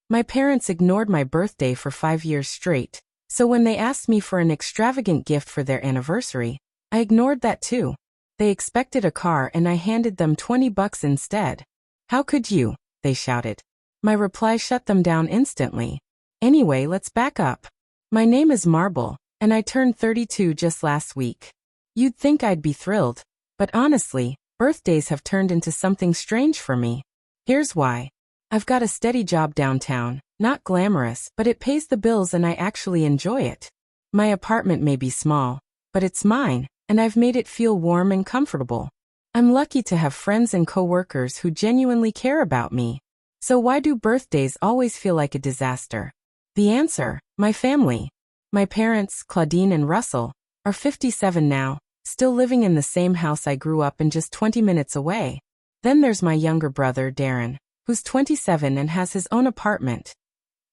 My parents ignored my birthday for 5 years straight, so when they asked me for an extravagant gift for their anniversary, I ignored that too. They expected a car and I handed them $20 instead. How could you? They shouted. My reply shut them down instantly. Anyway, let's back up. My name is Marble, and I turned 32 just last week. You'd think I'd be thrilled, but honestly, birthdays have turned into something strange for me. Here's why. I've got a steady job downtown, not glamorous, but it pays the bills and I actually enjoy it. My apartment may be small, but it's mine, and I've made it feel warm and comfortable. I'm lucky to have friends and coworkers who genuinely care about me. So why do birthdays always feel like a disaster? The answer, my family. My parents, Claudine and Russell, are 57 now, still living in the same house I grew up in just 20 minutes away. Then there's my younger brother, Darren, who's 27 and has his own apartment.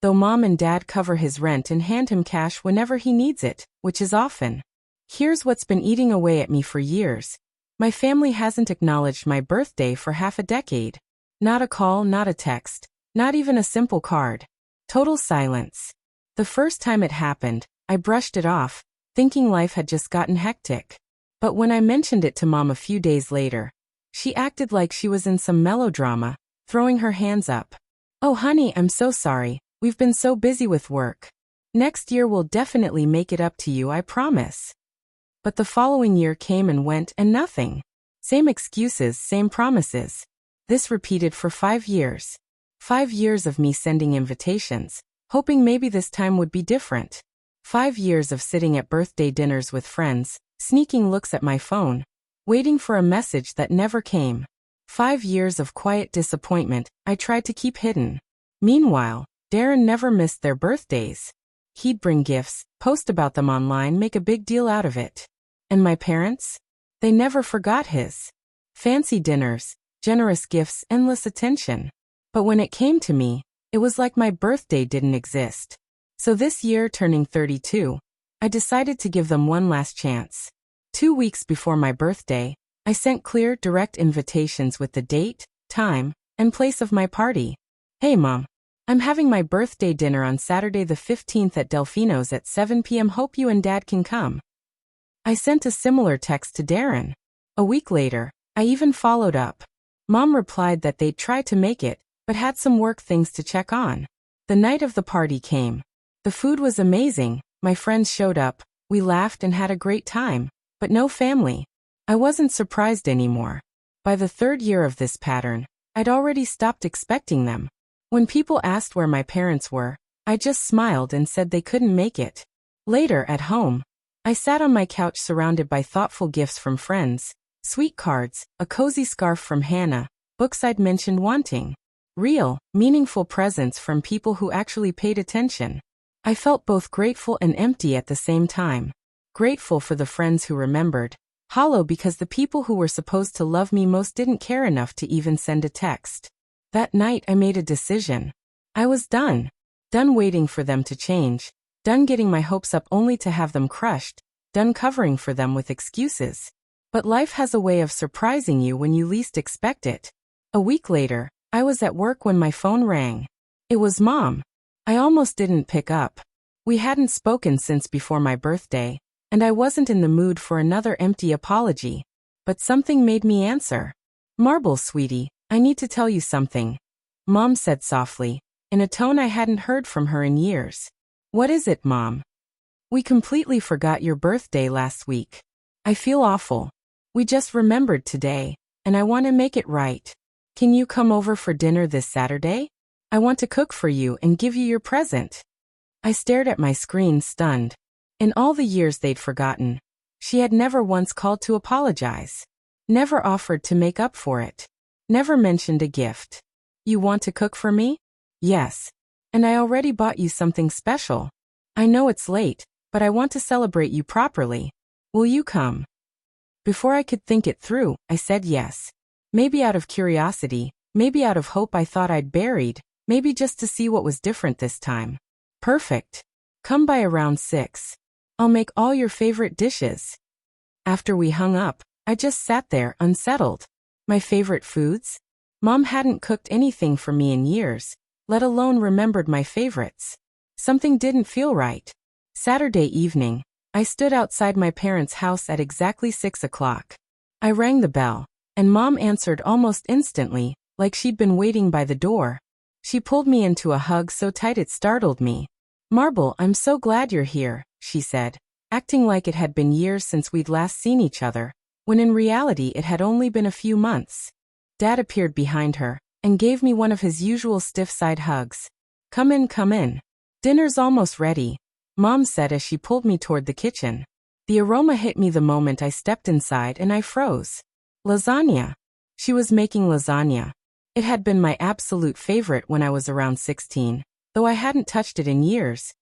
Though mom and dad cover his rent and hand him cash whenever he needs it, which is often. Here's what's been eating away at me for years. My family hasn't acknowledged my birthday for half a decade. Not a call, not a text, not even a simple card. Total silence. The first time it happened, I brushed it off, thinking life had just gotten hectic. But when I mentioned it to mom a few days later, she acted like she was in some melodrama, throwing her hands up. Oh honey, I'm so sorry, we've been so busy with work. Next year we'll definitely make it up to you, I promise. But the following year came and went and nothing. Same excuses, same promises. This repeated for 5 years. 5 years of me sending invitations, hoping maybe this time would be different. 5 years of sitting at birthday dinners with friends, sneaking looks at my phone, waiting for a message that never came. 5 years of quiet disappointment I tried to keep hidden. Meanwhile, Darren never missed their birthdays. He'd bring gifts, post about them online, make a big deal out of it. And my parents? They never forgot his. Fancy dinners, generous gifts, endless attention. But when it came to me, it was like my birthday didn't exist. So this year, turning 32, I decided to give them one last chance. 2 weeks before my birthday, I sent clear, direct invitations with the date, time, and place of my party. Hey mom, I'm having my birthday dinner on Saturday the 15th at Delfino's at 7 p.m. Hope you and dad can come. I sent a similar text to Darren. A week later, I even followed up. Mom replied that they'd try to make it, but had some work things to check on. The night of the party came. The food was amazing, my friends showed up, we laughed and had a great time, but no family. I wasn't surprised anymore. By the 3rd year of this pattern, I'd already stopped expecting them. When people asked where my parents were, I just smiled and said they couldn't make it. Later, at home, I sat on my couch surrounded by thoughtful gifts from friends, sweet cards, a cozy scarf from Hannah, books I'd mentioned wanting. Real, meaningful presents from people who actually paid attention. I felt both grateful and empty at the same time. Grateful for the friends who remembered. Hollow because the people who were supposed to love me most didn't care enough to even send a text. That night I made a decision. I was done. Done waiting for them to change. Done getting my hopes up only to have them crushed. Done covering for them with excuses. But life has a way of surprising you when you least expect it. A week later, I was at work when my phone rang. It was Mom. I almost didn't pick up. We hadn't spoken since before my birthday, and I wasn't in the mood for another empty apology. But something made me answer. Marble, sweetie, I need to tell you something. Mom said softly, in a tone I hadn't heard from her in years. What is it, Mom? We completely forgot your birthday last week. I feel awful. We just remembered today, and I want to make it right. Can you come over for dinner this Saturday? I want to cook for you and give you your present. I stared at my screen, stunned. In all the years they'd forgotten, she had never once called to apologize. Never offered to make up for it. Never mentioned a gift. You want to cook for me? Yes. And I already bought you something special. I know it's late, but I want to celebrate you properly. Will you come? Before I could think it through, I said yes. Maybe out of curiosity, maybe out of hope I thought I'd buried, maybe just to see what was different this time. Perfect. Come by around 6. I'll make all your favorite dishes. After we hung up, I just sat there, unsettled. My favorite foods? Mom hadn't cooked anything for me in years, let alone remembered my favorites. Something didn't feel right. Saturday evening, I stood outside my parents' house at exactly 6 o'clock. I rang the bell, and Mom answered almost instantly, like she'd been waiting by the door. She pulled me into a hug so tight it startled me. "Marble, I'm so glad you're here," she said, acting like it had been years since we'd last seen each other, when in reality it had only been a few months. Dad appeared behind her, and gave me one of his usual stiff side hugs. Come in, come in. Dinner's almost ready," Mom said as she pulled me toward the kitchen. The aroma hit me the moment I stepped inside and I froze. Lasagna. She was making lasagna. It had been my absolute favorite when I was around 16, though I hadn't touched it in years.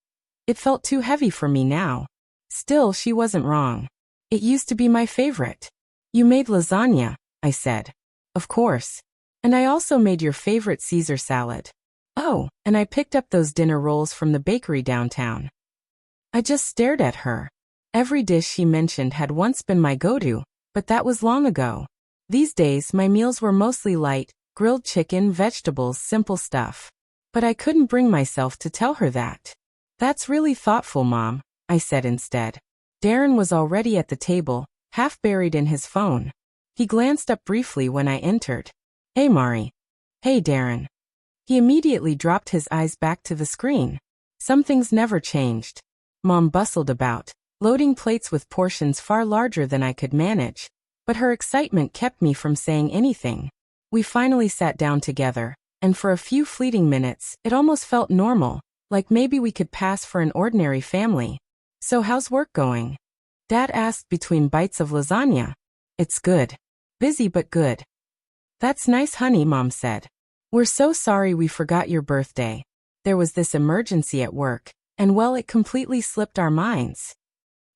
It felt too heavy for me now. Still, she wasn't wrong. It used to be my favorite. "You made lasagna," I said. "Of course. And I also made your favorite Caesar salad. Oh, and I picked up those dinner rolls from the bakery downtown." I just stared at her. Every dish she mentioned had once been my go-to, but that was long ago. These days, my meals were mostly light, grilled chicken, vegetables, simple stuff. But I couldn't bring myself to tell her that. "That's really thoughtful, Mom," I said instead. Darren was already at the table, half buried in his phone. He glanced up briefly when I entered. "Hey, Mari." "Hey, Darren." He immediately dropped his eyes back to the screen. Some things never changed. Mom bustled about, loading plates with portions far larger than I could manage, but her excitement kept me from saying anything. We finally sat down together, and for a few fleeting minutes, it almost felt normal, like maybe we could pass for an ordinary family. "So how's work going?" Dad asked between bites of lasagna. "It's good. Busy but good." "That's nice, honey," Mom said. "We're so sorry we forgot your birthday. There was this emergency at work, and well, it completely slipped our minds."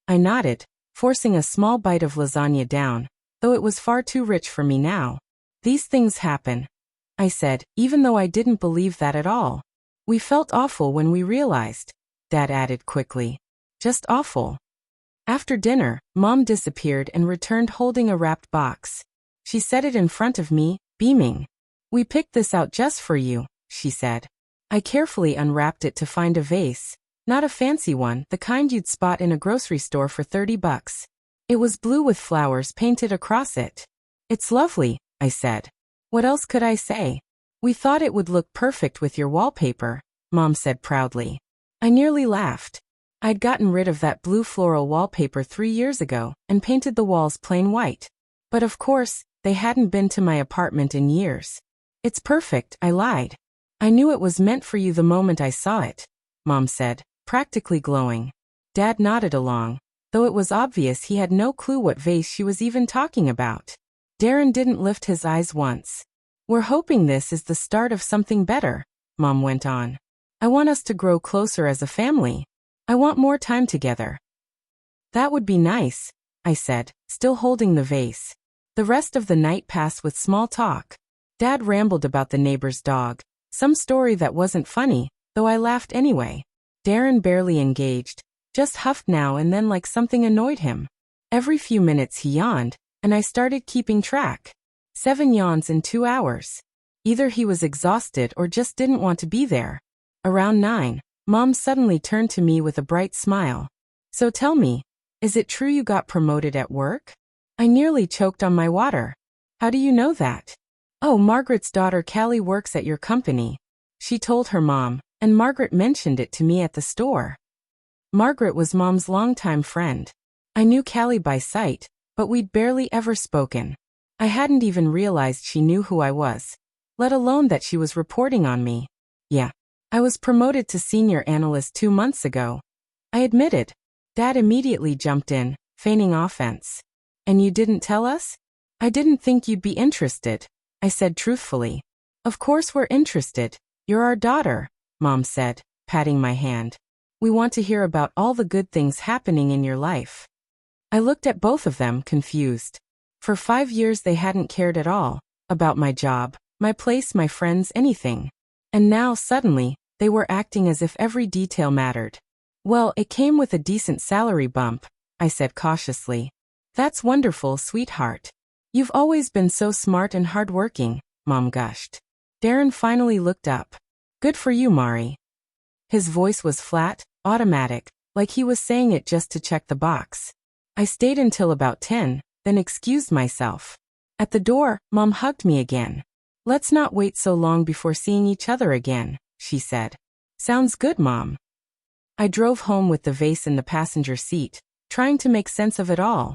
I nodded, forcing a small bite of lasagna down, though it was far too rich for me now. "These things happen," I said, even though I didn't believe that at all. "We felt awful when we realized," Dad added quickly. "Just awful." After dinner, Mom disappeared and returned holding a wrapped box. She set it in front of me, beaming. "We picked this out just for you," she said. I carefully unwrapped it to find a vase. Not a fancy one, the kind you'd spot in a grocery store for $30. It was blue with flowers painted across it. "It's lovely," I said. "What else could I say?" "We thought it would look perfect with your wallpaper," Mom said proudly. I nearly laughed. I'd gotten rid of that blue floral wallpaper 3 years ago and painted the walls plain white. But of course, they hadn't been to my apartment in years. "It's perfect," I lied. "I knew it was meant for you the moment I saw it," Mom said, practically glowing. Dad nodded along, though it was obvious he had no clue what vase she was even talking about. Darren didn't lift his eyes once. "We're hoping this is the start of something better," Mom went on. "I want us to grow closer as a family. I want more time together." "That would be nice," I said, still holding the vase. The rest of the night passed with small talk. Dad rambled about the neighbor's dog, some story that wasn't funny, though I laughed anyway. Darren barely engaged, just huffed now and then like something annoyed him. Every few minutes he yawned, and I started keeping track. 7 yawns in 2 hours. Either he was exhausted or just didn't want to be there. Around 9, Mom suddenly turned to me with a bright smile. "So tell me, is it true you got promoted at work?" I nearly choked on my water. "How do you know that?" "Oh, Margaret's daughter Callie works at your company," she told her mom, and Margaret mentioned it to me at the store. Margaret was Mom's longtime friend. I knew Callie by sight, but we'd barely ever spoken. I hadn't even realized she knew who I was, let alone that she was reporting on me. "Yeah, I was promoted to senior analyst 2 months ago," I admitted. Dad immediately jumped in, feigning offense. "And you didn't tell us?" "I didn't think you'd be interested," I said truthfully. "Of course we're interested. You're our daughter," Mom said, patting my hand. "We want to hear about all the good things happening in your life." I looked at both of them, confused. For 5 years they hadn't cared at all about my job, my place, my friends, anything. And now, suddenly, they were acting as if every detail mattered. "Well, it came with a decent salary bump," I said cautiously. "That's wonderful, sweetheart. You've always been so smart and hardworking," Mom gushed. Darren finally looked up. Good for you, Mari. His voice was flat, automatic, like he was saying it just to check the box. I stayed until about 10, then excused myself. At the door, Mom hugged me again. Let's not wait so long before seeing each other again, she said. Sounds good, Mom. I drove home with the vase in the passenger seat, trying to make sense of it all.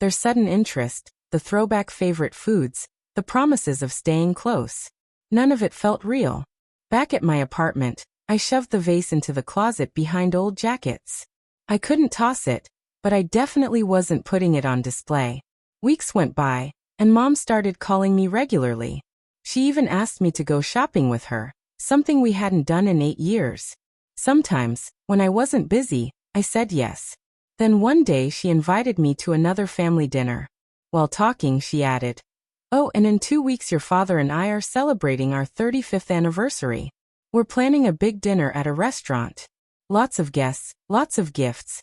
Their sudden interest, the throwback favorite foods, the promises of staying close. None of it felt real. Back at my apartment, I shoved the vase into the closet behind old jackets. I couldn't toss it, but I definitely wasn't putting it on display. Weeks went by, and Mom started calling me regularly. She even asked me to go shopping with her, something we hadn't done in 8 years. Sometimes, when I wasn't busy, I said yes. Then one day she invited me to another family dinner. While talking, she added, "Oh, and in 2 weeks your father and I are celebrating our 35th anniversary. We're planning a big dinner at a restaurant. Lots of guests, lots of gifts."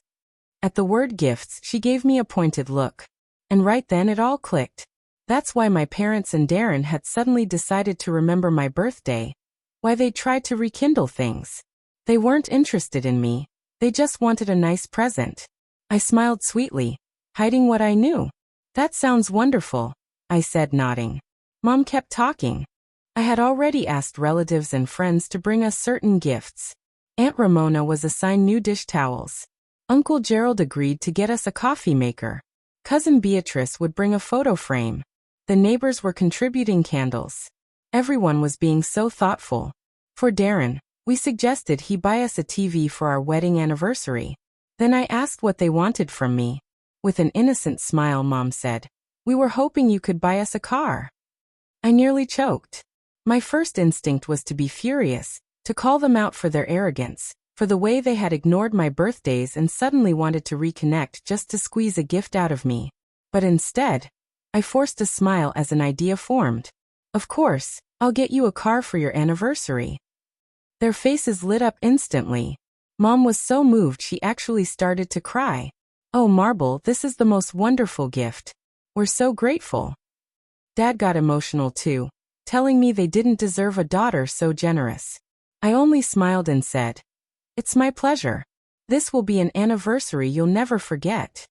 At the word gifts, she gave me a pointed look. And right then it all clicked. That's why my parents and Darren had suddenly decided to remember my birthday. Why they tried to rekindle things. They weren't interested in me. They just wanted a nice present. I smiled sweetly, hiding what I knew. That sounds wonderful, I said, nodding. Mom kept talking. I had already asked relatives and friends to bring us certain gifts. Aunt Ramona was assigned new dish towels. Uncle Gerald agreed to get us a coffee maker. Cousin Beatrice would bring a photo frame. The neighbors were contributing candles. Everyone was being so thoughtful. For Darren, we suggested he buy us a TV for our wedding anniversary. Then I asked what they wanted from me. With an innocent smile, Mom said, "We were hoping you could buy us a car." I nearly choked. My first instinct was to be furious, to call them out for their arrogance, for the way they had ignored my birthdays and suddenly wanted to reconnect just to squeeze a gift out of me. But instead, I forced a smile as an idea formed. "Of course, I'll get you a car for your anniversary." Their faces lit up instantly. Mom was so moved she actually started to cry. "Oh, Marble, this is the most wonderful gift. We're so grateful." Dad got emotional too, telling me they didn't deserve a daughter so generous. I only smiled and said, "It's my pleasure. This will be an anniversary you'll never forget."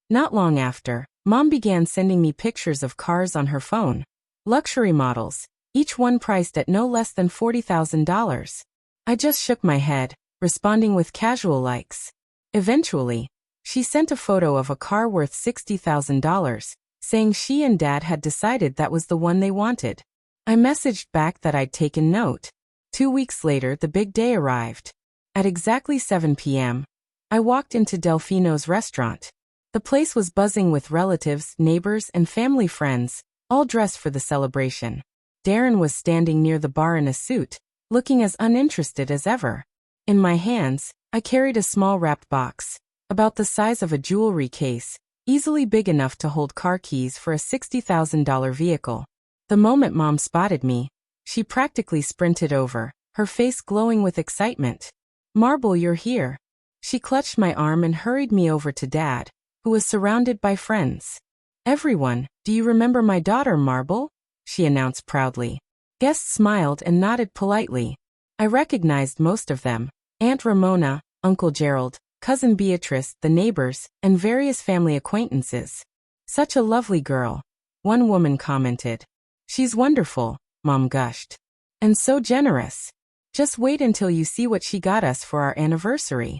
Not long after, Mom began sending me pictures of cars on her phone. Luxury models, each one priced at no less than $40,000. I just shook my head, responding with casual likes. Eventually, she sent a photo of a car worth $60,000, saying she and Dad had decided that was the one they wanted. I messaged back that I'd taken note. 2 weeks later, the big day arrived. At exactly 7 p.m., I walked into Delfino's restaurant. The place was buzzing with relatives, neighbors, and family friends, all dressed for the celebration. Darren was standing near the bar in a suit, looking as uninterested as ever. In my hands, I carried a small wrapped box, about the size of a jewelry case, easily big enough to hold car keys for a $60,000 vehicle. The moment Mom spotted me, she practically sprinted over, her face glowing with excitement. "Marble, you're here." She clutched my arm and hurried me over to Dad, who was surrounded by friends. "Everyone, do you remember my daughter, Marble?" she announced proudly. Guests smiled and nodded politely. I recognized most of them: Aunt Ramona, Uncle Gerald, Cousin Beatrice, the neighbors, and various family acquaintances. "Such a lovely girl," one woman commented. "She's wonderful," Mom gushed. "And so generous. Just wait until you see what she got us for our anniversary."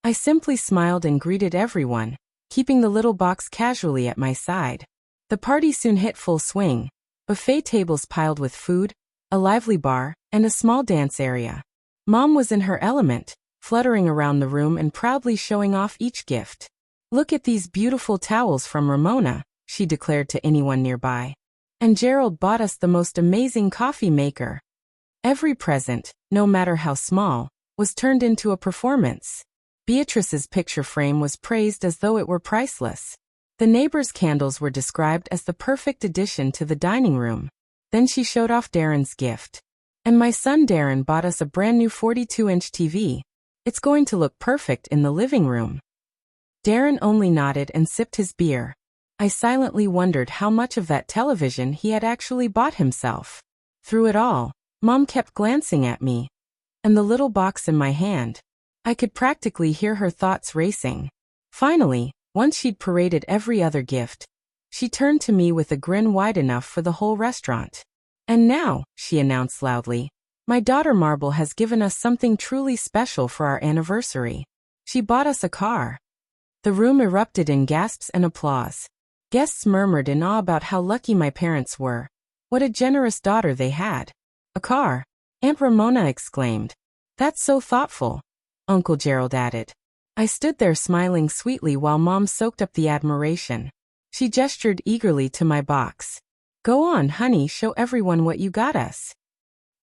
I simply smiled and greeted everyone, keeping the little box casually at my side. The party soon hit full swing. Buffet tables piled with food, a lively bar, and a small dance area. Mom was in her element, fluttering around the room and proudly showing off each gift. "Look at these beautiful towels from Ramona," she declared to anyone nearby. "And Gerald bought us the most amazing coffee maker." Every present, no matter how small, was turned into a performance. Beatrice's picture frame was praised as though it were priceless. The neighbors' candles were described as the perfect addition to the dining room. Then she showed off Darren's gift. "And my son Darren bought us a brand new 42-inch TV. It's going to look perfect in the living room." Darren only nodded and sipped his beer. I silently wondered how much of that television he had actually bought himself. Through it all, Mom kept glancing at me. And the little box in my hand. I could practically hear her thoughts racing. Finally, once she'd paraded every other gift, she turned to me with a grin wide enough for the whole restaurant. "And now," she announced loudly, "my daughter Marble has given us something truly special for our anniversary. She bought us a car." The room erupted in gasps and applause. Guests murmured in awe about how lucky my parents were. What a generous daughter they had. "A car?" Aunt Ramona exclaimed. "That's so thoughtful," Uncle Gerald added. I stood there smiling sweetly while Mom soaked up the admiration. She gestured eagerly to my box. "Go on, honey, show everyone what you got us."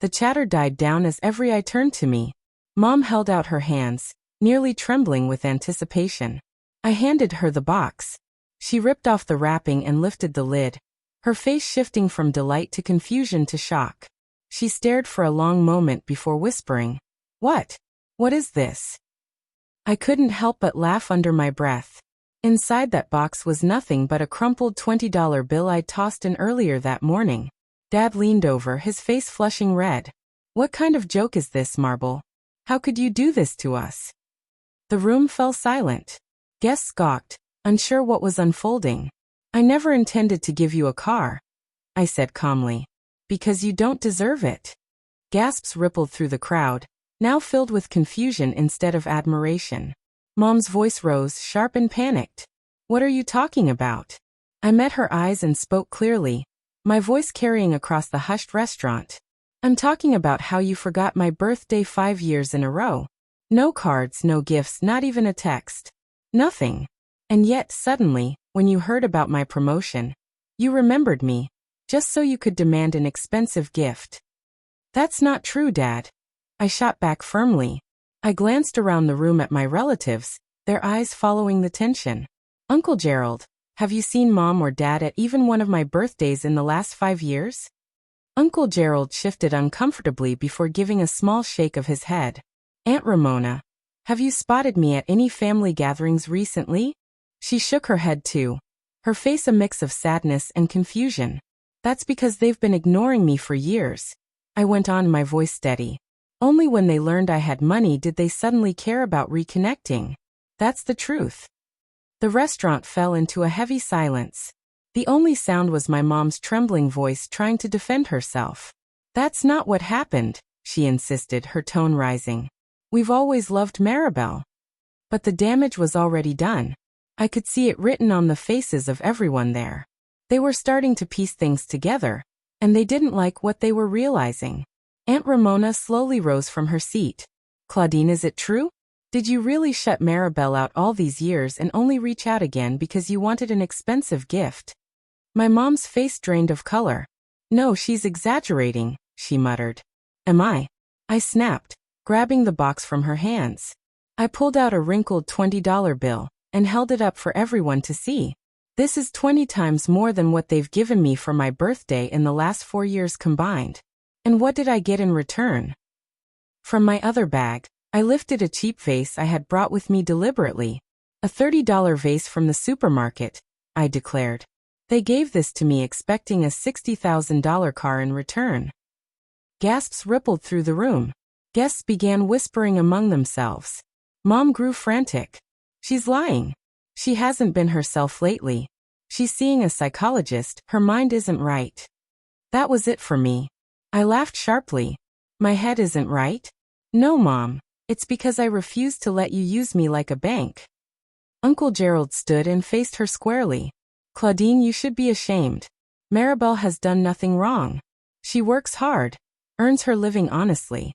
The chatter died down as every eye turned to me. Mom held out her hands, nearly trembling with anticipation. I handed her the box. She ripped off the wrapping and lifted the lid, her face shifting from delight to confusion to shock. She stared for a long moment before whispering, "What? What is this?" I couldn't help but laugh under my breath. Inside that box was nothing but a crumpled $20 bill I'd tossed in earlier that morning. Dad leaned over, his face flushing red. "What kind of joke is this, Marble? How could you do this to us?" The room fell silent. Guests gawked, unsure what was unfolding. "I never intended to give you a car," I said calmly. "Because you don't deserve it." Gasps rippled through the crowd, now filled with confusion instead of admiration. Mom's voice rose, sharp and panicked. "What are you talking about?" I met her eyes and spoke clearly, my voice carrying across the hushed restaurant. "I'm talking about how you forgot my birthday 5 years in a row. No cards, no gifts, not even a text. Nothing. And yet, suddenly, when you heard about my promotion, you remembered me, just so you could demand an expensive gift." "That's not true, Dad," I shot back firmly. I glanced around the room at my relatives, their eyes following the tension. "Uncle Gerald, have you seen Mom or Dad at even one of my birthdays in the last 5 years?" Uncle Gerald shifted uncomfortably before giving a small shake of his head. "Aunt Ramona, have you spotted me at any family gatherings recently?" She shook her head too, her face a mix of sadness and confusion. "That's because they've been ignoring me for years," I went on, my voice steady. "Only when they learned I had money did they suddenly care about reconnecting. That's the truth." The restaurant fell into a heavy silence. The only sound was my mom's trembling voice trying to defend herself. "That's not what happened," she insisted, her tone rising. "We've always loved Maribel." But the damage was already done. I could see it written on the faces of everyone there. They were starting to piece things together, and they didn't like what they were realizing. Aunt Ramona slowly rose from her seat. "Claudine, is it true? Did you really shut Maribel out all these years and only reach out again because you wanted an expensive gift?" My mom's face drained of color. "No, she's exaggerating," she muttered. "Am I?" I snapped, grabbing the box from her hands. I pulled out a wrinkled $20 bill and held it up for everyone to see. "This is 20 times more than what they've given me for my birthday in the last 4 years combined. And what did I get in return?" From my other bag, I lifted a cheap vase I had brought with me deliberately. "A $30 vase from the supermarket," I declared. "They gave this to me expecting a $60,000 car in return." Gasps rippled through the room. Guests began whispering among themselves. Mom grew frantic. "She's lying. She hasn't been herself lately. She's seeing a psychologist, her mind isn't right." That was it for me. I laughed sharply. "My head isn't right?" "No, Mom. It's because I refuse to let you use me like a bank." Uncle Gerald stood and faced her squarely. "Claudine, you should be ashamed. Maribel has done nothing wrong. She works hard, earns her living honestly."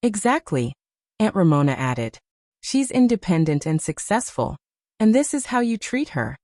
"Exactly," Aunt Ramona added. "She's independent and successful, and this is how you treat her."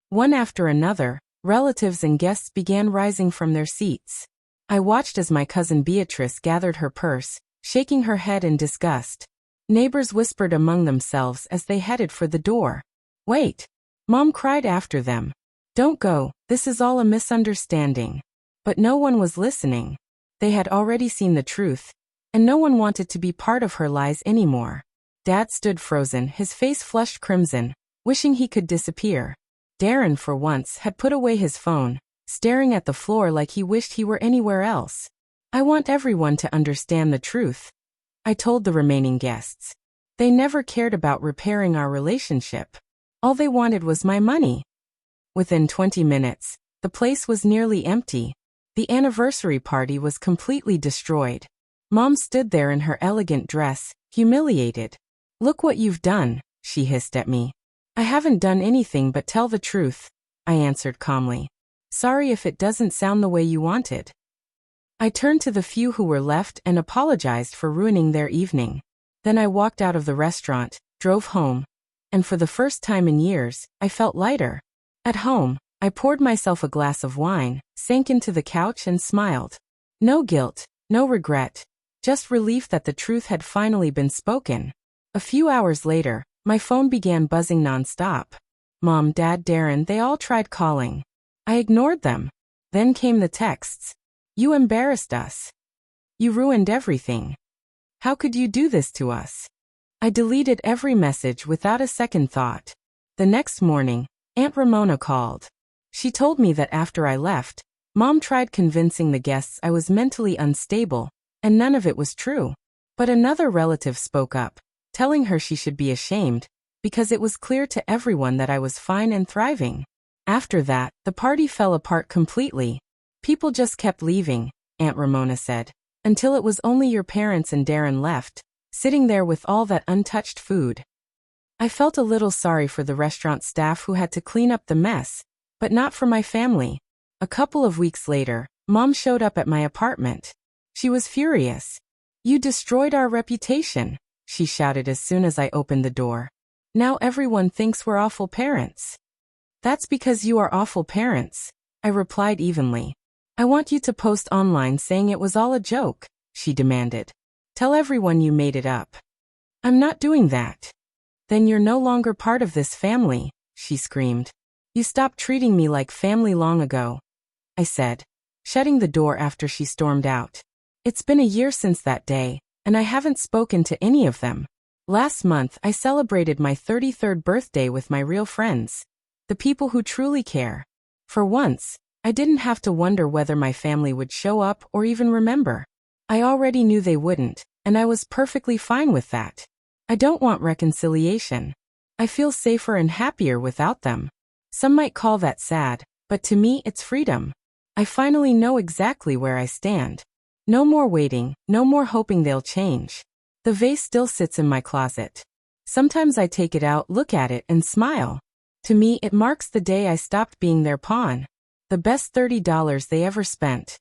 One after another, relatives and guests began rising from their seats. I watched as my cousin Beatrice gathered her purse, shaking her head in disgust. Neighbors whispered among themselves as they headed for the door. "Wait!" Mom cried after them. "Don't go, this is all a misunderstanding." But no one was listening. They had already seen the truth, and no one wanted to be part of her lies anymore. Dad stood frozen, his face flushed crimson, wishing he could disappear. Darren, for once, had put away his phone, staring at the floor like he wished he were anywhere else. I want everyone to understand the truth, I told the remaining guests. They never cared about repairing our relationship. All they wanted was my money. Within 20 minutes, the place was nearly empty. The anniversary party was completely destroyed. Mom stood there in her elegant dress, humiliated. "Look what you've done," she hissed at me. "I haven't done anything but tell the truth," I answered calmly. "Sorry if it doesn't sound the way you wanted." I turned to the few who were left and apologized for ruining their evening. Then I walked out of the restaurant, drove home, and for the first time in years, I felt lighter. At home, I poured myself a glass of wine, sank into the couch and smiled. No guilt, no regret, just relief that the truth had finally been spoken. A few hours later, my phone began buzzing nonstop. Mom, Dad, Darren, they all tried calling. I ignored them. Then came the texts. "You embarrassed us. You ruined everything. How could you do this to us?" I deleted every message without a second thought. The next morning, Aunt Ramona called. She told me that after I left, Mom tried convincing the guests I was mentally unstable, and none of it was true. But another relative spoke up, telling her she should be ashamed, because it was clear to everyone that I was fine and thriving. After that, the party fell apart completely. "People just kept leaving," Aunt Ramona said, "until it was only your parents and Darren left, sitting there with all that untouched food." I felt a little sorry for the restaurant staff who had to clean up the mess, but not for my family. A couple of weeks later, Mom showed up at my apartment. She was furious. "You destroyed our reputation," she shouted as soon as I opened the door. "Now everyone thinks we're awful parents." "That's because you are awful parents," I replied evenly. "I want you to post online saying it was all a joke," she demanded. "Tell everyone you made it up." "I'm not doing that." "Then you're no longer part of this family," she screamed. "You stopped treating me like family long ago," I said, shutting the door after she stormed out. It's been a year since that day, and I haven't spoken to any of them. Last month I celebrated my 33rd birthday with my real friends, the people who truly care. For once, I didn't have to wonder whether my family would show up or even remember. I already knew they wouldn't, and I was perfectly fine with that. I don't want reconciliation. I feel safer and happier without them. Some might call that sad, but to me it's freedom. I finally know exactly where I stand. No more waiting, no more hoping they'll change. The vase still sits in my closet. Sometimes I take it out, look at it, and smile. To me, it marks the day I stopped being their pawn. The best $30 they ever spent.